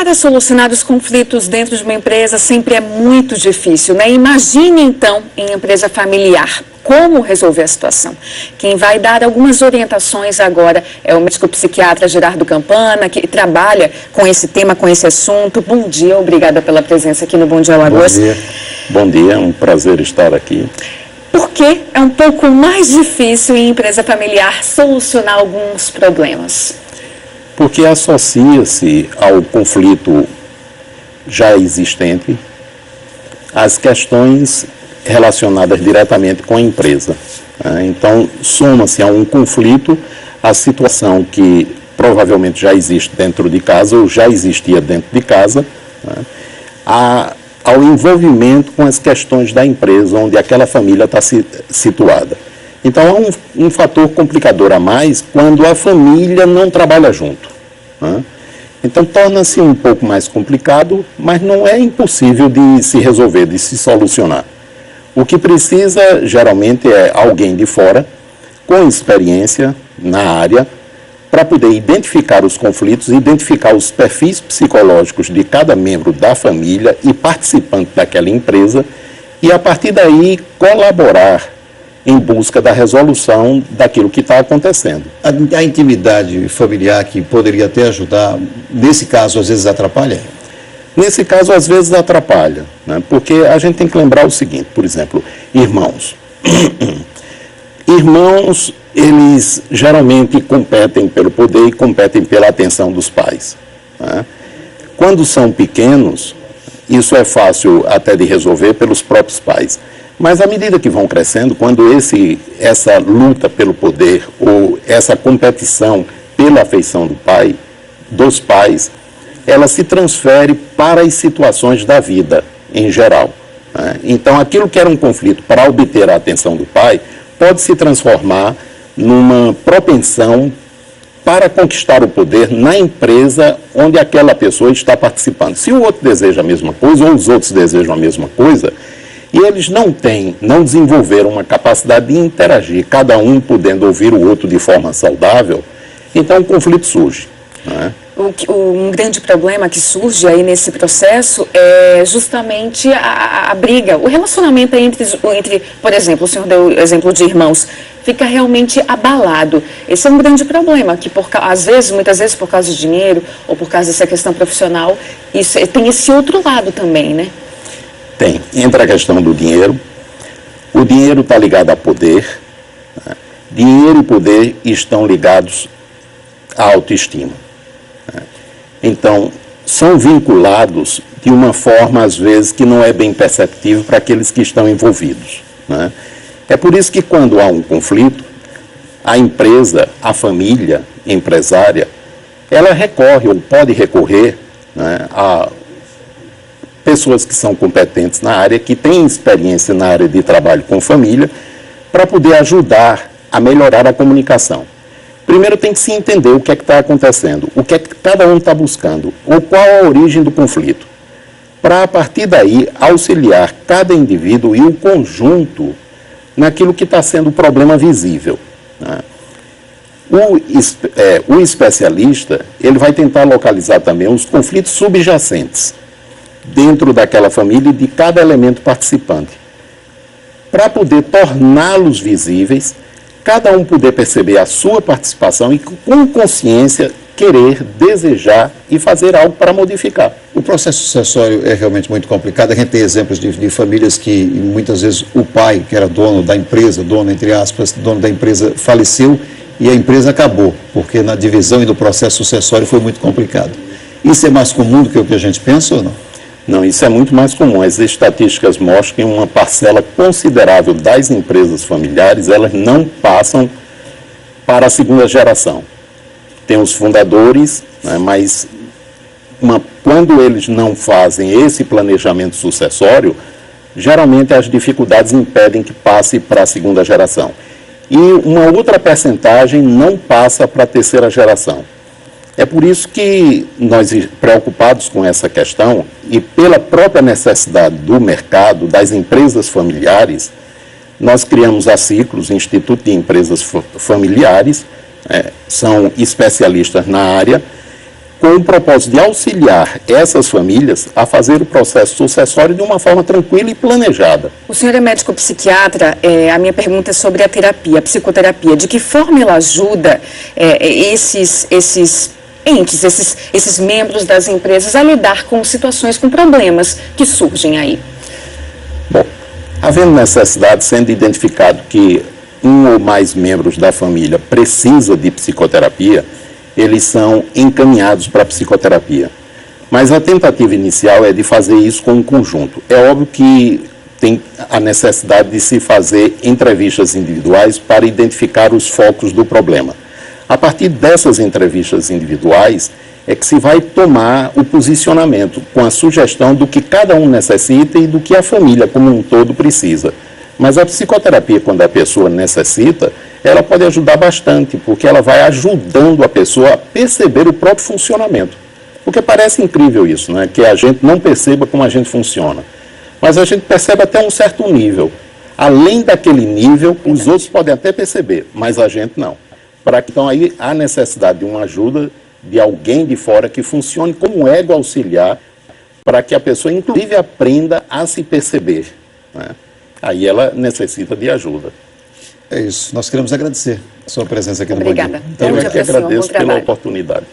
Para solucionar os conflitos dentro de uma empresa sempre é muito difícil, né? Imagine então em empresa familiar. Como resolver a situação? Quem vai dar algumas orientações agora é o médico psiquiatra Gerardo Campana, que trabalha com esse tema, com esse assunto. Bom dia, obrigada pela presença aqui no Bom Dia Alagoas. Bom dia, é um prazer estar aqui. Por que é um pouco mais difícil em empresa familiar solucionar alguns problemas? Porque associa-se ao conflito já existente as questões relacionadas diretamente com a empresa. Então, soma-se a um conflito a situação que provavelmente já existe dentro de casa ou já existia dentro de casa, ao envolvimento com as questões da empresa onde aquela família está situada. Então, é um fator complicador a mais quando a família não trabalha junto. Então, torna-se um pouco mais complicado, mas não é impossível de se resolver, de se solucionar. O que precisa, geralmente, é alguém de fora, com experiência na área, para poder identificar os conflitos, identificar os perfis psicológicos de cada membro da família e participante daquela empresa, e, a partir daí, colaborar em busca da resolução daquilo que está acontecendo. A intimidade familiar que poderia até ajudar, nesse caso, às vezes atrapalha? Nesse caso, às vezes atrapalha, né? Porque a gente tem que lembrar o seguinte, por exemplo, irmãos. Irmãos, eles geralmente competem pelo poder e competem pela atenção dos pais, né? Quando são pequenos, isso é fácil até de resolver pelos próprios pais. Mas à medida que vão crescendo, quando essa luta pelo poder ou essa competição pela afeição dos pais, ela se transfere para as situações da vida em geral, né? Então, aquilo que era um conflito para obter a atenção do pai pode se transformar numa propensão para conquistar o poder na empresa onde aquela pessoa está participando. Se o outro deseja a mesma coisa ou os outros desejam a mesma coisa, e eles não desenvolveram uma capacidade de interagir, cada um podendo ouvir o outro de forma saudável, então o conflito surge, né? Um grande problema que surge aí nesse processo é justamente a briga, o relacionamento entre, por exemplo, o senhor deu o exemplo de irmãos, fica realmente abalado. Esse é um grande problema, que muitas vezes por causa de dinheiro ou por causa dessa questão profissional, tem esse outro lado também, né? Tem. Entra a questão do dinheiro. O dinheiro está ligado a poder, né? Dinheiro e poder estão ligados à autoestima, né? Então, são vinculados de uma forma, às vezes, que não é bem perceptível para aqueles que estão envolvidos, né? É por isso que, quando há um conflito, a empresa, a família empresária, ela recorre ou pode recorrer, né, a pessoas que são competentes na área, que têm experiência na área de trabalho com família, para poder ajudar a melhorar a comunicação. Primeiro tem que se entender o que é que está acontecendo, o que é que cada um está buscando, ou qual a origem do conflito, para, a partir daí, auxiliar cada indivíduo e o conjunto naquilo que está sendo o problema visível, né? O especialista, ele vai tentar localizar também os conflitos subjacentes dentro daquela família e de cada elemento participante, para poder torná-los visíveis, cada um poder perceber a sua participação e, com consciência, querer, desejar e fazer algo para modificar. O processo sucessório é realmente muito complicado. A gente tem exemplos de famílias que, muitas vezes, o pai, que era dono da empresa, dono, entre aspas, dono da empresa, faleceu e a empresa acabou, porque na divisão e no processo sucessório foi muito complicado. Isso é mais comum do que o que a gente pensa ou não? Não, isso é muito mais comum. As estatísticas mostram que uma parcela considerável das empresas familiares, elas não passam para a segunda geração. Tem os fundadores, né, mas quando eles não fazem esse planejamento sucessório, geralmente as dificuldades impedem que passe para a segunda geração. E uma outra percentagem não passa para a terceira geração. É por isso que nós, preocupados com essa questão, e pela própria necessidade do mercado, das empresas familiares, nós criamos a Ciclos, Instituto de Empresas Familiares, são especialistas na área, com o propósito de auxiliar essas famílias a fazer o processo sucessório de uma forma tranquila e planejada. O senhor é médico psiquiatra, a minha pergunta é sobre a terapia, a psicoterapia. De que forma ela ajuda esses entes, esses membros das empresas a lidar com situações, com problemas que surgem aí? Bom, havendo necessidade, sendo identificado que um ou mais membros da família precisa de psicoterapia, eles são encaminhados para a psicoterapia. Mas a tentativa inicial é de fazer isso com um conjunto. É óbvio que tem a necessidade de se fazer entrevistas individuais para identificar os focos do problema. A partir dessas entrevistas individuais é que se vai tomar o posicionamento com a sugestão do que cada um necessita e do que a família como um todo precisa. Mas a psicoterapia, quando a pessoa necessita, ela pode ajudar bastante, porque ela vai ajudando a pessoa a perceber o próprio funcionamento. Porque parece incrível isso, né? Que a gente não perceba como a gente funciona. Mas a gente percebe até um certo nível. Além daquele nível, os outros podem até perceber, mas a gente não. Então aí há necessidade de uma ajuda de alguém de fora que funcione como ego auxiliar para que a pessoa, inclusive, aprenda a se perceber, né? Aí ela necessita de ajuda. É isso. Nós queremos agradecer a sua presença aqui no Bom Dia. Obrigada. Eu é que agradeço pela oportunidade.